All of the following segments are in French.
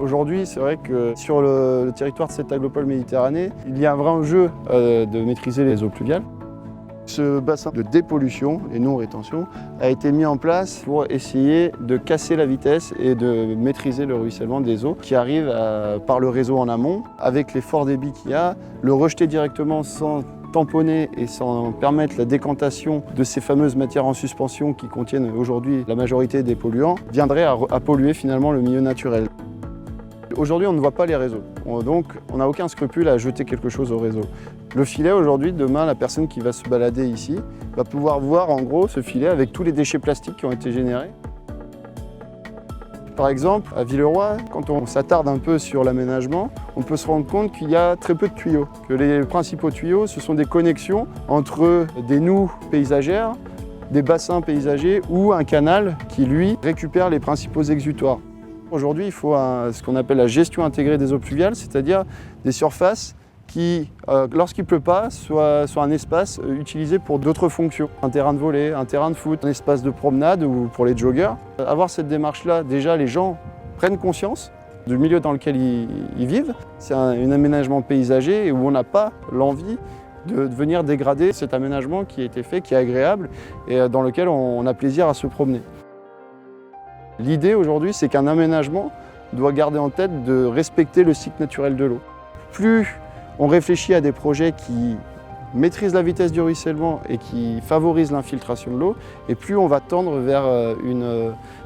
Aujourd'hui, c'est vrai que sur le territoire de cette aglopole Méditerranée, il y a un vrai enjeu de maîtriser les eaux pluviales. Ce bassin de dépollution et non-rétention a été mis en place pour essayer de casser la vitesse et de maîtriser le ruissellement des eaux qui arrivent par le réseau en amont. Avec les forts débits qu'il y a, le rejeter directement sans tamponner et sans permettre la décantation de ces fameuses matières en suspension qui contiennent aujourd'hui la majorité des polluants, viendrait à polluer finalement le milieu naturel. Aujourd'hui, on ne voit pas les réseaux, donc on n'a aucun scrupule à jeter quelque chose au réseau. Le filet, aujourd'hui, demain, la personne qui va se balader ici va pouvoir voir en gros ce filet avec tous les déchets plastiques qui ont été générés. Par exemple, à Villeroy, quand on s'attarde un peu sur l'aménagement, on peut se rendre compte qu'il y a très peu de tuyaux. Que les principaux tuyaux, ce sont des connexions entre des noues paysagères, des bassins paysagers ou un canal qui, lui, récupère les principaux exutoires. Aujourd'hui, il faut ce qu'on appelle la gestion intégrée des eaux pluviales, c'est-à-dire des surfaces qui, lorsqu'il ne pleut pas, soient un espace utilisé pour d'autres fonctions. Un terrain de volley, un terrain de foot, un espace de promenade ou pour les joggeurs. Avoir cette démarche-là, déjà les gens prennent conscience du milieu dans lequel ils vivent. C'est un aménagement paysager où on n'a pas l'envie de venir dégrader cet aménagement qui a été fait, qui est agréable et dans lequel on a plaisir à se promener. L'idée aujourd'hui, c'est qu'un aménagement doit garder en tête de respecter le cycle naturel de l'eau. Plus on réfléchit à des projets qui maîtrisent la vitesse du ruissellement et qui favorisent l'infiltration de l'eau, et plus on va tendre vers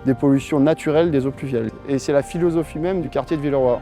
des pollutions naturelles des eaux pluviales. Et c'est la philosophie même du quartier de Villeroy.